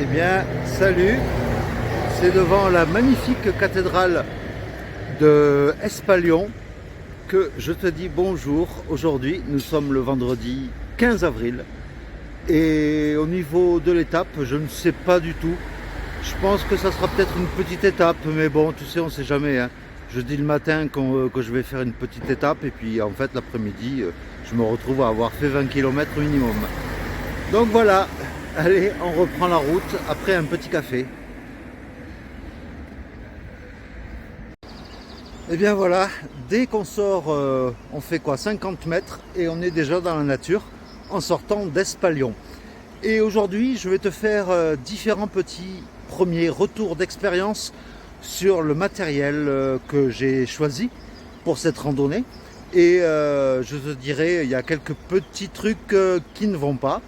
Eh bien, salut, c'est devant la magnifique cathédrale de Espalion que je te dis bonjour. Aujourd'hui, nous sommes le vendredi 15 avril et au niveau de l'étape, je ne sais pas du tout. Je pense que ça sera peut-être une petite étape, mais bon, tu sais, on ne sait jamais, hein. Je dis le matin que je vais faire une petite étape et puis en fait l'après-midi, je me retrouve à avoir fait 20 km minimum. Donc voilà, allez, on reprend la route après un petit café. Et bien voilà, dès qu'on sort, on fait quoi, 50 mètres et on est déjà dans la nature en sortant d'Espalion. Et aujourd'hui, je vais te faire différents petits premiers retours d'expérience sur le matériel que j'ai choisi pour cette randonnée. Et je te dirai, il y a quelques petits trucs qui ne vont pas.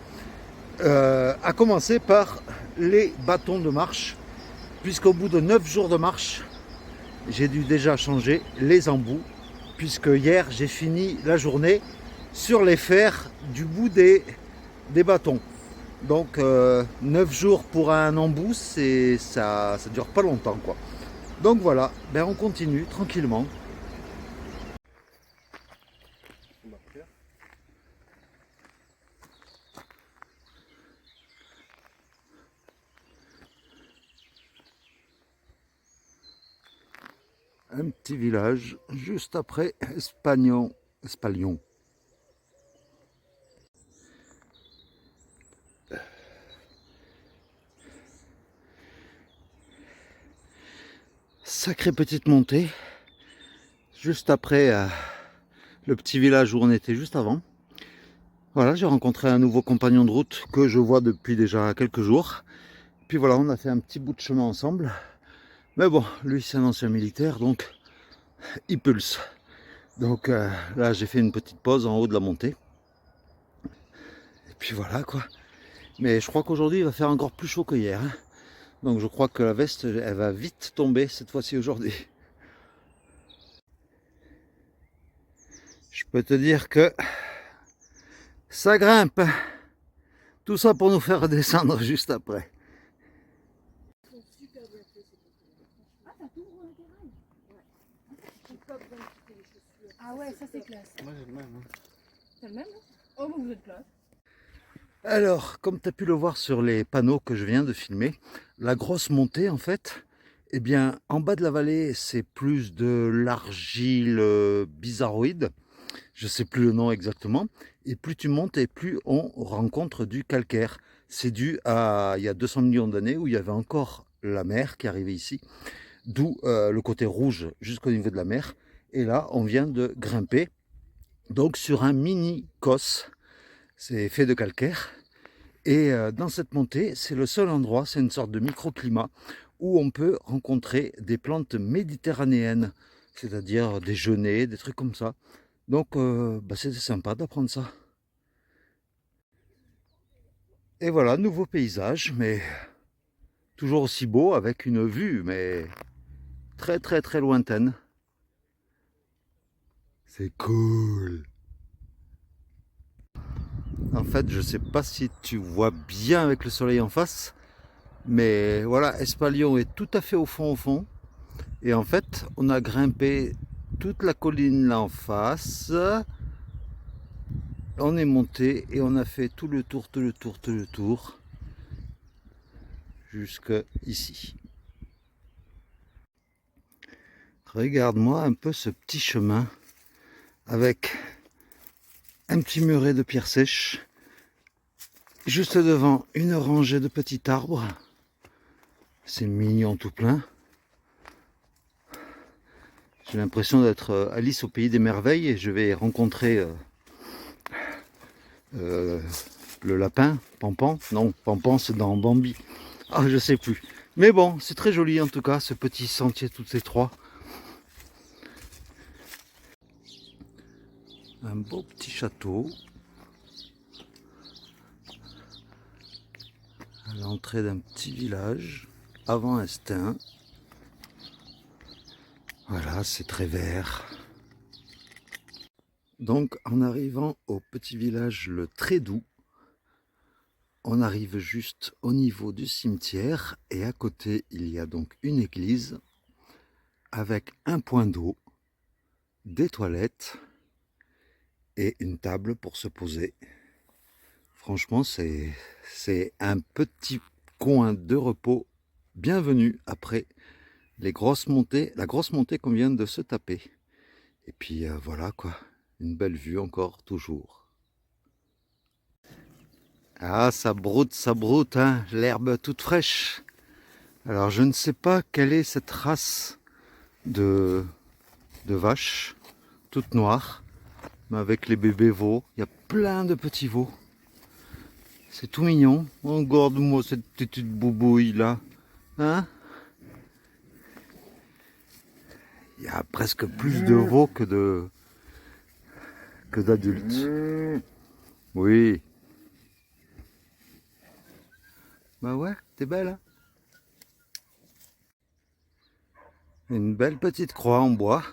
À commencer par les bâtons de marche, puisqu'au bout de 9 jours de marche, j'ai dû déjà changer les embouts, puisque hier j'ai fini la journée sur les fers du bout des bâtons. Donc 9 jours pour un embout, ça dure pas longtemps quoi. Donc voilà, ben on continue tranquillement. Un petit village juste après Espalion. Sacrée petite montée, juste après le petit village où on était juste avant. Voilà, j'ai rencontré un nouveau compagnon de route que je vois depuis déjà quelques jours. Puis voilà, on a fait un petit bout de chemin ensemble. Mais bon, lui c'est un ancien militaire, donc il pulse. Donc là, j'ai fait une petite pause en haut de la montée. Et puis voilà quoi. Mais je crois qu'aujourd'hui, il va faire encore plus chaud que hier, hein. Donc je crois que la veste, elle va vite tomber cette fois-ci aujourd'hui. Je peux te dire que ça grimpe. Tout ça pour nous faire descendre juste après. Ah ouais, ça c'est classe. Moi j'ai le même. C'est le même, hein? Oh, bah, vous êtes classe. Alors, comme tu as pu le voir sur les panneaux que je viens de filmer, la grosse montée en fait, eh bien en bas de la vallée c'est plus de l'argile bizarroïde, je sais plus le nom exactement, et plus tu montes et plus on rencontre du calcaire. C'est dû à il y a 200 millions d'années où il y avait encore la mer qui arrivait ici, d'où le côté rouge jusqu'au niveau de la mer, et là on vient de grimper donc sur un mini cos. C'est fait de calcaire. Et dans cette montée, c'est le seul endroit, c'est une sorte de microclimat où on peut rencontrer des plantes méditerranéennes, c'est-à-dire des genêts, des trucs comme ça. Donc bah, c'est sympa d'apprendre ça. Et voilà, nouveau paysage, mais toujours aussi beau avec une vue, mais très très très lointaine. C'est cool. En fait, je sais pas si tu vois bien avec le soleil en face, mais voilà, Espalion est tout à fait au fond, au fond. Et en fait, on a grimpé toute la colline là en face. On est monté et on a fait tout le tour, tout le tour, tout le tour. Jusque ici. Regarde-moi un peu ce petit chemin avec un petit muret de pierres sèches. Juste devant, une rangée de petits arbres. C'est mignon tout plein. J'ai l'impression d'être Alice au pays des merveilles et je vais rencontrer le lapin, Pampan. Non, Pampan c'est dans Bambi. Ah, je sais plus. Mais bon, c'est très joli en tout cas, ce petit sentier tout étroit. Un beau petit château. À l'entrée d'un petit village, avant Estin. Voilà, c'est très vert. Donc en arrivant au petit village le Trédoux, on arrive juste au niveau du cimetière et à côté il y a donc une église avec un point d'eau, des toilettes et une table pour se poser. Franchement, c'est un petit coin de repos bienvenu après la grosse montée qu'on vient de se taper. Et puis voilà quoi, une belle vue encore, toujours. Ah, ça broute, hein, l'herbe toute fraîche. Alors je ne sais pas quelle est cette race de vaches, toutes noires, mais avec les bébés veaux. Il y a plein de petits veaux. C'est tout mignon. Regarde-moi cette petite boubouille là. Hein? Il y a presque plus de veaux que d'adultes. Oui. Bah ouais, t'es belle, hein? Une belle petite croix en bois,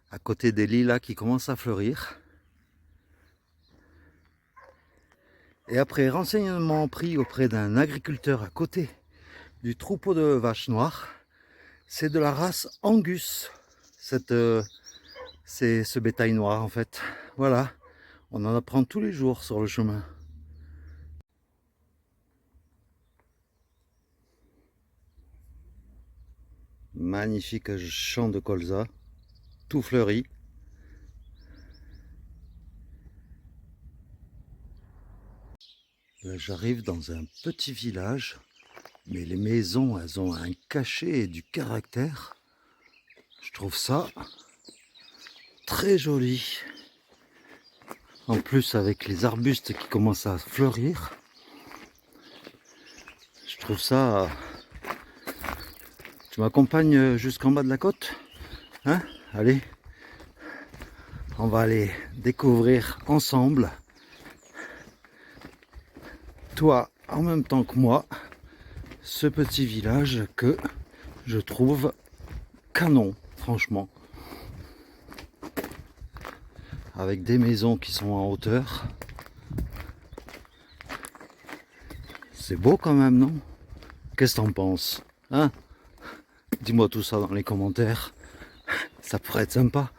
à côté des lilas qui commencent à fleurir. Et après renseignement pris auprès d'un agriculteur à côté du troupeau de vaches noires, c'est de la race Angus, c'est ce bétail noir en fait. Voilà, on en apprend tous les jours sur le chemin. Magnifique champ de colza, tout fleuri. Là j'arrive dans un petit village, mais les maisons elles ont un cachet et du caractère. Je trouve ça très joli. En plus avec les arbustes qui commencent à fleurir, je trouve ça... Tu m'accompagnes jusqu'en bas de la côte? Hein? Allez, on va aller découvrir ensemble, toi en même temps que moi, ce petit village que je trouve canon, franchement. Avec des maisons qui sont en hauteur. C'est beau quand même, non? Qu'est-ce que t'en penses? Hein? Dis-moi tout ça dans les commentaires. Ça pourrait être sympa.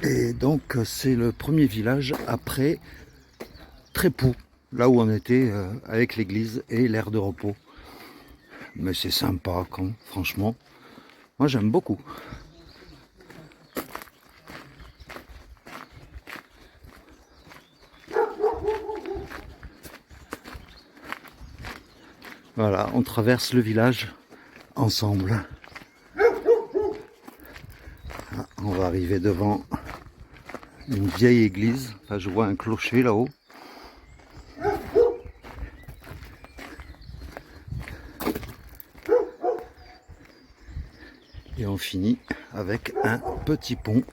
Et donc c'est le premier village après Trépoux, là où on était avec l'église et l'aire de repos. Mais c'est sympa quand, franchement, moi j'aime beaucoup. Voilà, on traverse le village ensemble. Ah, on va arriver devant une vieille église. Enfin, je vois un clocher là-haut. Et on finit avec un petit pont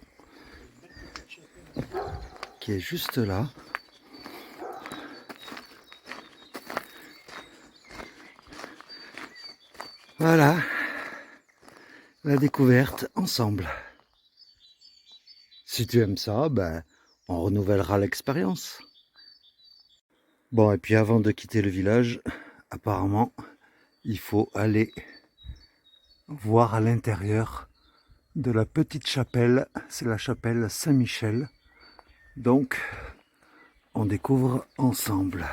qui est juste là. Voilà, la découverte ensemble. Si tu aimes ça, ben, on renouvellera l'expérience. Bon, et puis avant de quitter le village, apparemment, il faut aller voir à l'intérieur de la petite chapelle. C'est la chapelle Saint-Michel. Donc, on découvre ensemble.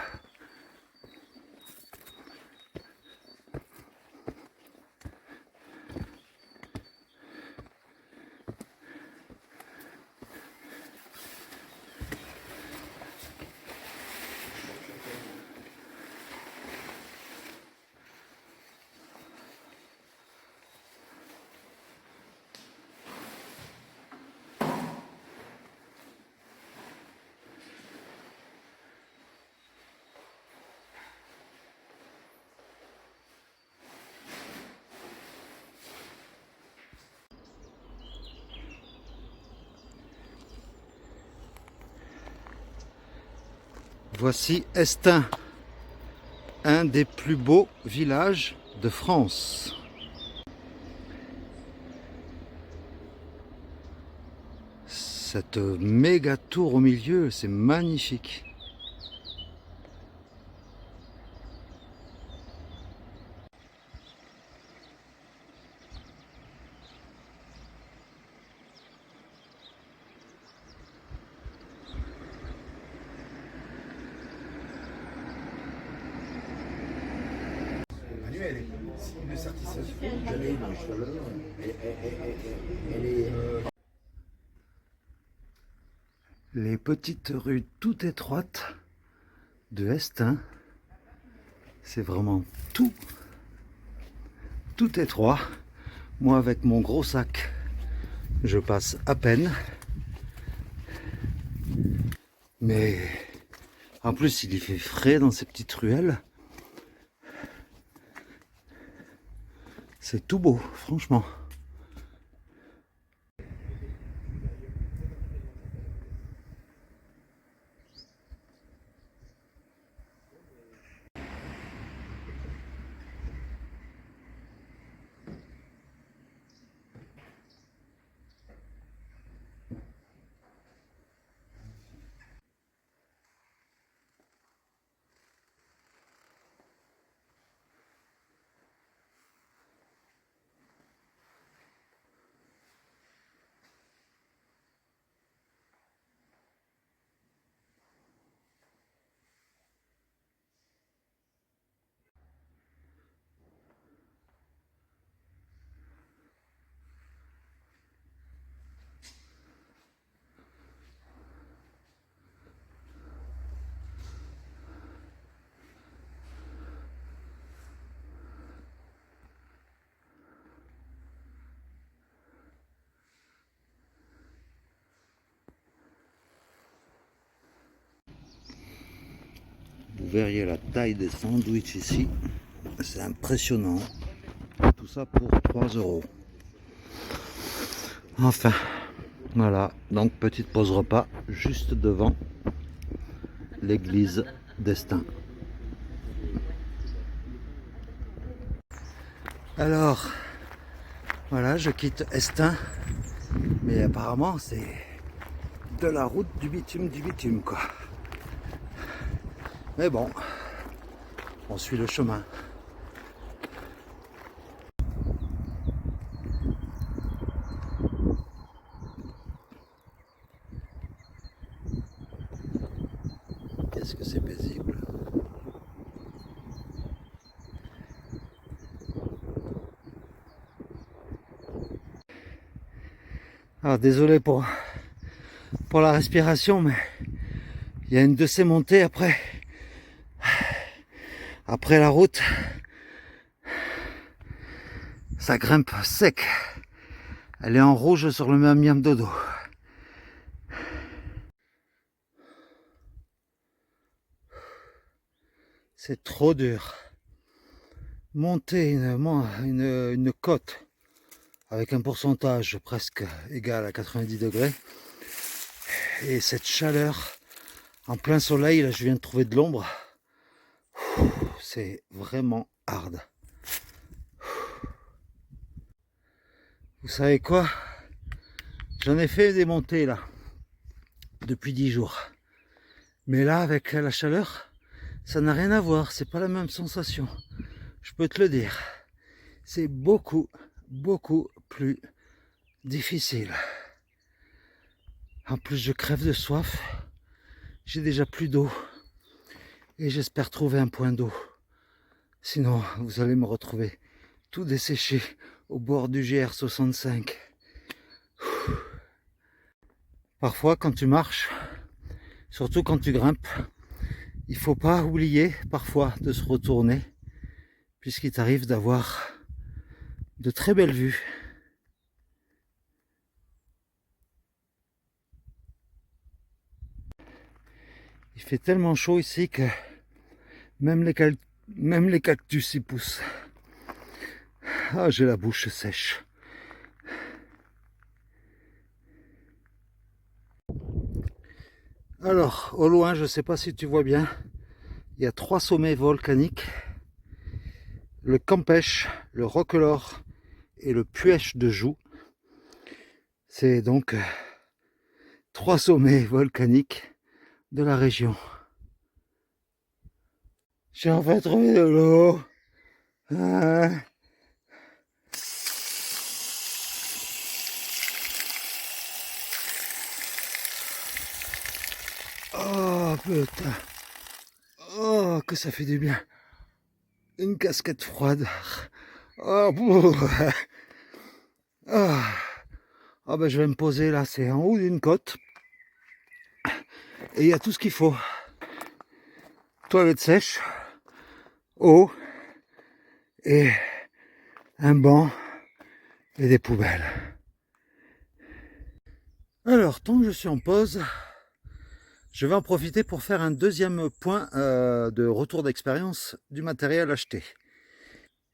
Voici Estaing, un des plus beaux villages de France. Cette méga tour au milieu, c'est magnifique. Les petites rues tout étroites de Estaing, c'est vraiment tout étroit. Moi avec mon gros sac, je passe à peine. Mais en plus il y fait frais dans ces petites ruelles. C'est tout beau, franchement. Vous verriez la taille des sandwichs ici, c'est impressionnant. Tout ça pour 3 €. Enfin, voilà, donc petite pause repas juste devant l'église d'Estaing. Alors, voilà, je quitte Estaing, mais apparemment c'est de la route du bitume quoi. Mais bon, on suit le chemin. Qu'est-ce que c'est paisible. Alors désolé pour la respiration, mais il y a une de ces montées après la route. Ça grimpe sec. Elle est en rouge sur le miam dodo. C'est trop dur. Monter une côte avec un pourcentage presque égal à 90 degrés. Et cette chaleur en plein soleil, là je viens de trouver de l'ombre. C'est vraiment hard. Vous savez quoi? J'en ai fait des montées là depuis 10 jours. Mais là avec la chaleur, ça n'a rien à voir, c'est pas la même sensation. Je peux te le dire. C'est beaucoup plus difficile. En plus je crève de soif. J'ai déjà plus d'eau. Et j'espère trouver un point d'eau. Sinon, vous allez me retrouver tout desséché au bord du GR65. Parfois, quand tu marches, surtout quand tu grimpes, il faut pas oublier parfois de se retourner, puisqu'il t'arrive d'avoir de très belles vues. Il fait tellement chaud ici que même les cactus y poussent. Ah, j'ai la bouche sèche. Alors, au loin, je ne sais pas si tu vois bien, il y a 3 sommets volcaniques. Le Campèche, le Roquelaure et le Puech de Joux. C'est donc 3 sommets volcaniques de la région. J'ai enfin trouvé de l'eau. Ah. Oh putain. Oh, que ça fait du bien. Une casquette froide. Oh, oh. Oh ben, je vais me poser là, c'est en haut d'une côte. Et il y a tout ce qu'il faut. Toilette sèche, eau et un banc et des poubelles. Alors, tant que je suis en pause, je vais en profiter pour faire un deuxième point de retour d'expérience du matériel acheté.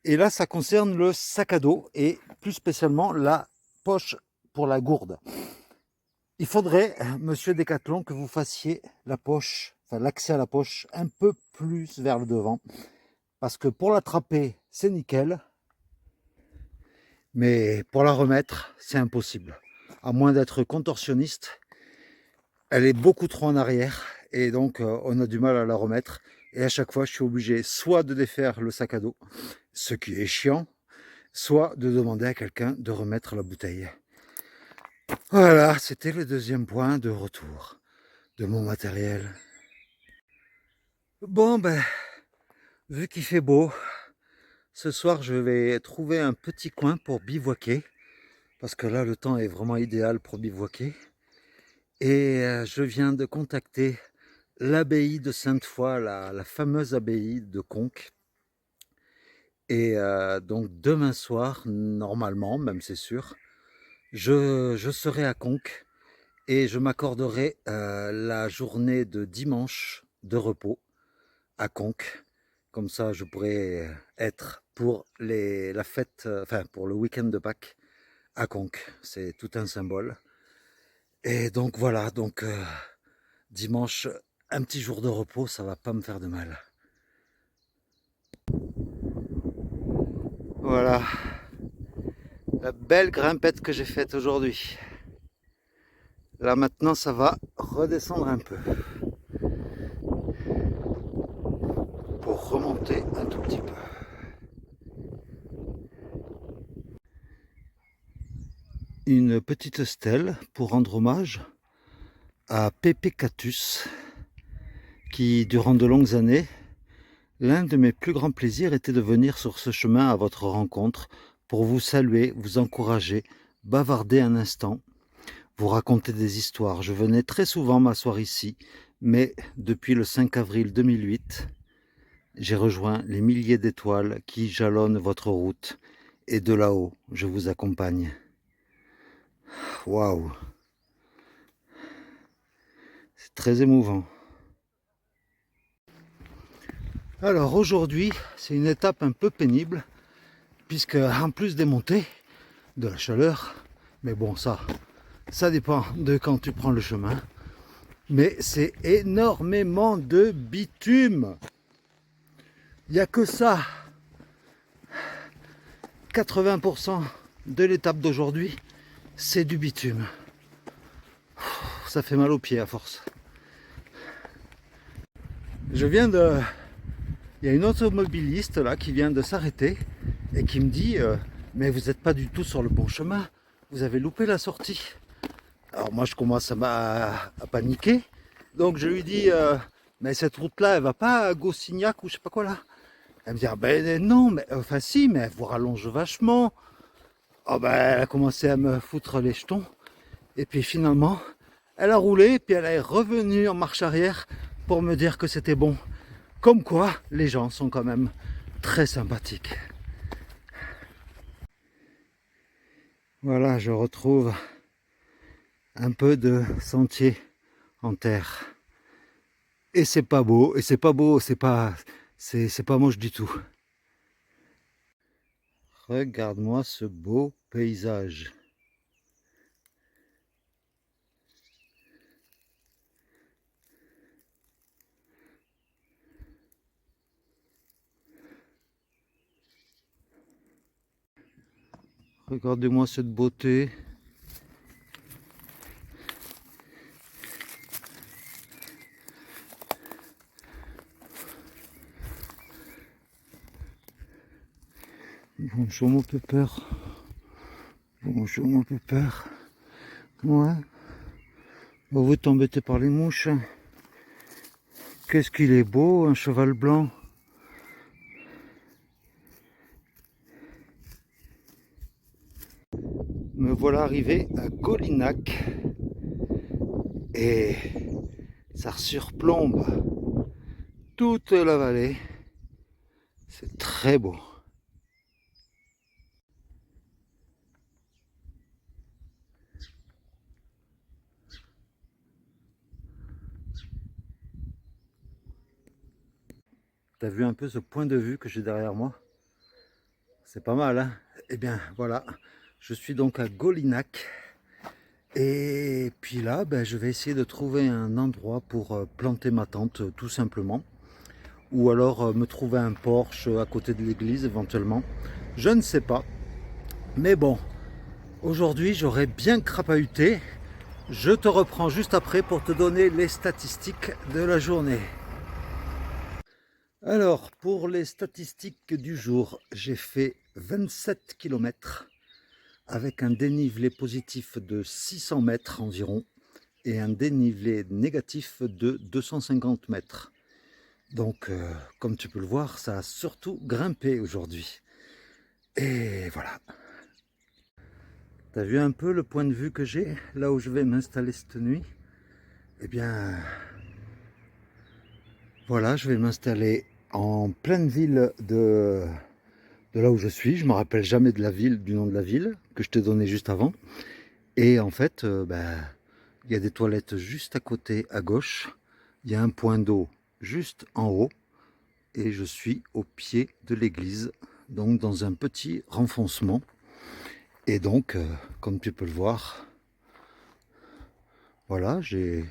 Et là, ça concerne le sac à dos et plus spécialement la poche pour la gourde. Il faudrait, monsieur Decathlon, que vous fassiez la poche, enfin l'accès à la poche un peu plus vers le devant. Parce que pour l'attraper, c'est nickel. Mais pour la remettre, c'est impossible. À moins d'être contorsionniste, elle est beaucoup trop en arrière. Et donc, on a du mal à la remettre. Et à chaque fois, je suis obligé soit de défaire le sac à dos, ce qui est chiant, soit de demander à quelqu'un de remettre la bouteille. Voilà, c'était le deuxième point de retour de mon matériel. Bon, ben, vu qu'il fait beau, ce soir, je vais trouver un petit coin pour bivouaquer. Parce que là, le temps est vraiment idéal pour bivouaquer. Et je viens de contacter l'abbaye de Sainte-Foy, la fameuse abbaye de Conques. Et donc demain soir, normalement, même c'est sûr, je serai à Conques et je m'accorderai la journée de dimanche de repos à Conques. Comme ça, je pourrai être pour la fête, enfin pour le week-end de Pâques à Conques. C'est tout un symbole. Et donc voilà, donc dimanche, un petit jour de repos, ça va pas me faire de mal. Voilà, la belle grimpette que j'ai faite aujourd'hui. Là maintenant, ça va redescendre un peu pour remonter un tout petit peu. Une petite stèle pour rendre hommage à Pépé Catus, qui durant de longues années, l'un de mes plus grands plaisirs était de venir sur ce chemin à votre rencontre pour vous saluer, vous encourager, bavarder un instant, vous raconter des histoires. Je venais très souvent m'asseoir ici, mais depuis le 5 avril 2008, j'ai rejoint les milliers d'étoiles qui jalonnent votre route et de là-haut, je vous accompagne. Waouh! C'est très émouvant. Alors aujourd'hui, c'est une étape un peu pénible, puisque en plus des montées, de la chaleur, mais bon ça dépend de quand tu prends le chemin, mais c'est énormément de bitume. Il n'y a que ça. 80% de l'étape d'aujourd'hui, c'est du bitume. Ça fait mal aux pieds à force. Il y a une automobiliste là qui vient de s'arrêter et qui me dit mais vous n'êtes pas du tout sur le bon chemin, vous avez loupé la sortie. Alors moi je commence à paniquer, donc je lui dis mais cette route là elle va pas à Gossignac ou je sais pas quoi là. Elle me dit ah ben non, mais enfin si, mais elle vous rallonge vachement. Ah ben elle a commencé à me foutre les jetons et puis finalement elle a roulé et puis elle est revenue en marche arrière pour me dire que c'était bon. Comme quoi, les gens sont quand même très sympathiques. Voilà, je retrouve un peu de sentier en terre. Et c'est pas beau, et c'est pas beau, c'est pas moche du tout. Regarde-moi ce beau paysage. Regardez-moi cette beauté. Bonjour mon pépère. Bonjour mon pépère. Ouais. Vous t'embêtez par les mouches. Qu'est-ce qu'il est beau, un cheval blanc. Me voilà arrivé à Golinac. Et ça surplombe toute la vallée. C'est très beau. T'as vu un peu ce point de vue que j'ai derrière moi? C'est pas mal, hein? Eh bien, voilà. Je suis donc à Golinac. Et puis là, ben, je vais essayer de trouver un endroit pour planter ma tente, tout simplement. Ou alors me trouver un porche à côté de l'église, éventuellement. Je ne sais pas. Mais bon, aujourd'hui, j'aurais bien crapahuté. Je te reprends juste après pour te donner les statistiques de la journée. Alors, pour les statistiques du jour, j'ai fait 27 km avec un dénivelé positif de 600 mètres environ et un dénivelé négatif de 250 mètres. Donc, comme tu peux le voir, ça a surtout grimpé aujourd'hui. Et voilà. T'as vu un peu le point de vue que j'ai, là où je vais m'installer cette nuit? Eh bien, voilà, je vais m'installer en pleine ville de là où je suis. Je ne me rappelle jamais de la ville, du nom de la ville que je t'ai donné juste avant. Et en fait, il y a des toilettes juste à côté à gauche. Il y a un point d'eau juste en haut. Et je suis au pied de l'église, donc dans un petit renfoncement. Et donc, comme tu peux le voir, voilà, j'ai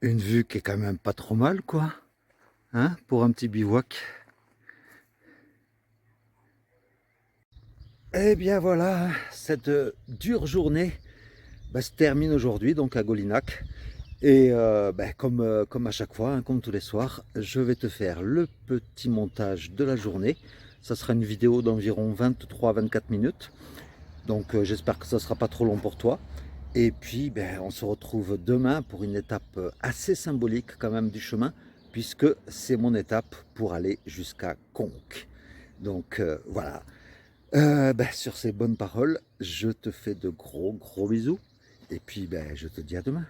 une vue qui est quand même pas trop mal, quoi, hein, pour un petit bivouac. Eh bien voilà, cette dure journée se termine aujourd'hui, donc à Golinac. Et comme à chaque fois, hein, comme tous les soirs, je vais te faire le petit montage de la journée. Ça sera une vidéo d'environ 23-24 minutes. Donc j'espère que ça ne sera pas trop long pour toi. Et puis on se retrouve demain pour une étape assez symbolique quand même du chemin, puisque c'est mon étape pour aller jusqu'à Conques. Donc voilà. Sur ces bonnes paroles, je te fais de gros bisous. Et puis je te dis à demain.